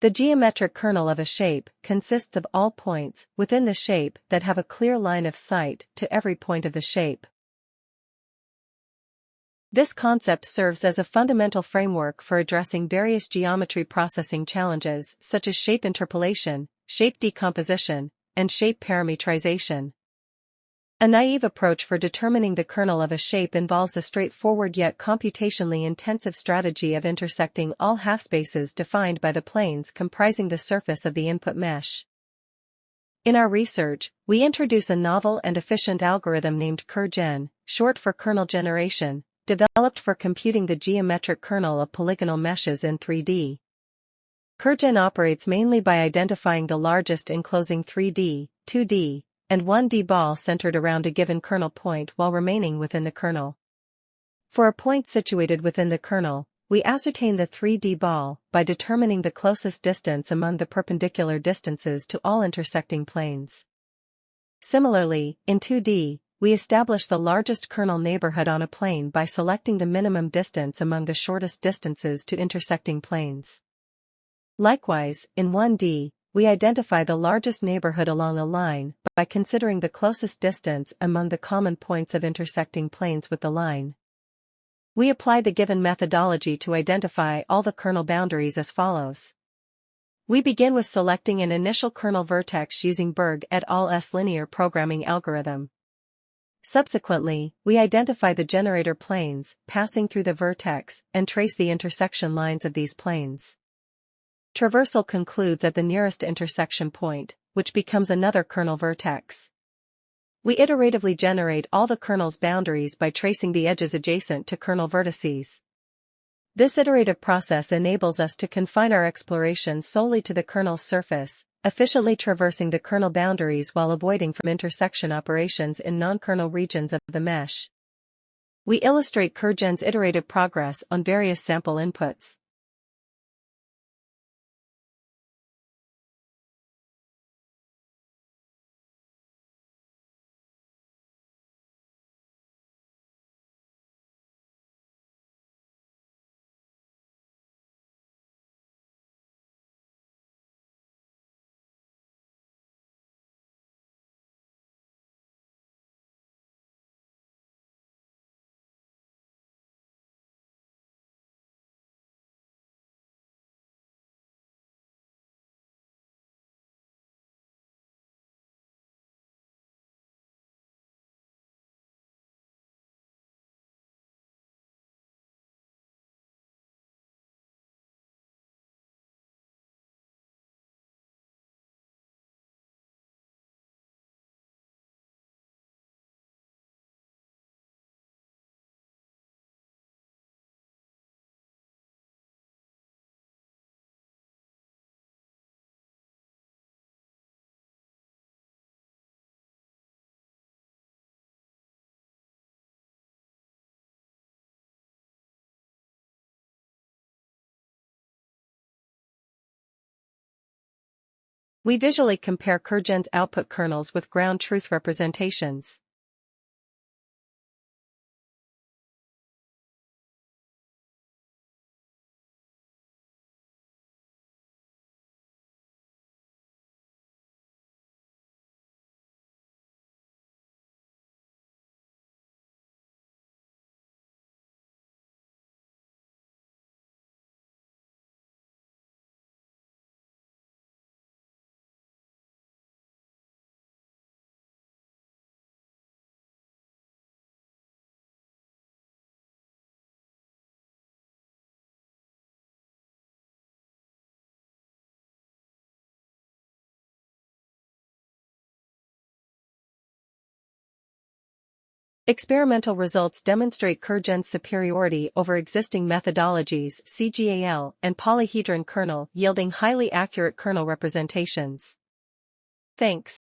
The geometric kernel of a shape consists of all points within the shape that have a clear line of sight to every point of the shape. This concept serves as a fundamental framework for addressing various geometry processing challenges such as shape interpolation, shape decomposition, and shape parametrization. A naive approach for determining the kernel of a shape involves a straightforward yet computationally intensive strategy of intersecting all half-spaces defined by the planes comprising the surface of the input mesh. In our research, we introduce a novel and efficient algorithm named KerGen, short for kernel generation, developed for computing the geometric kernel of polygonal meshes in 3D. KerGen operates mainly by identifying the largest enclosing 3D, 2D, and 1D ball centered around a given kernel point while remaining within the kernel. For a point situated within the kernel, we ascertain the 3D ball by determining the closest distance among the perpendicular distances to all intersecting planes. Similarly, in 2D, we establish the largest kernel neighborhood on a plane by selecting the minimum distance among the shortest distances to intersecting planes. Likewise, in 1D, we identify the largest neighborhood along a line by considering the closest distance among the common points of intersecting planes with the line. We apply the given methodology to identify all the kernel boundaries as follows. We begin with selecting an initial kernel vertex using Berg et al.'s linear programming algorithm. Subsequently, we identify the generator planes passing through the vertex and trace the intersection lines of these planes. Traversal concludes at the nearest intersection point, which becomes another kernel vertex. We iteratively generate all the kernel's boundaries by tracing the edges adjacent to kernel vertices. This iterative process enables us to confine our exploration solely to the kernel's surface, efficiently traversing the kernel boundaries while avoiding from intersection operations in non-kernel regions of the mesh. We illustrate KerGen's iterative progress on various sample inputs. We visually compare KerGen's output kernels with ground truth representations. Experimental results demonstrate KerGen's superiority over existing methodologies CGAL and polyhedron kernel, yielding highly accurate kernel representations. Thanks.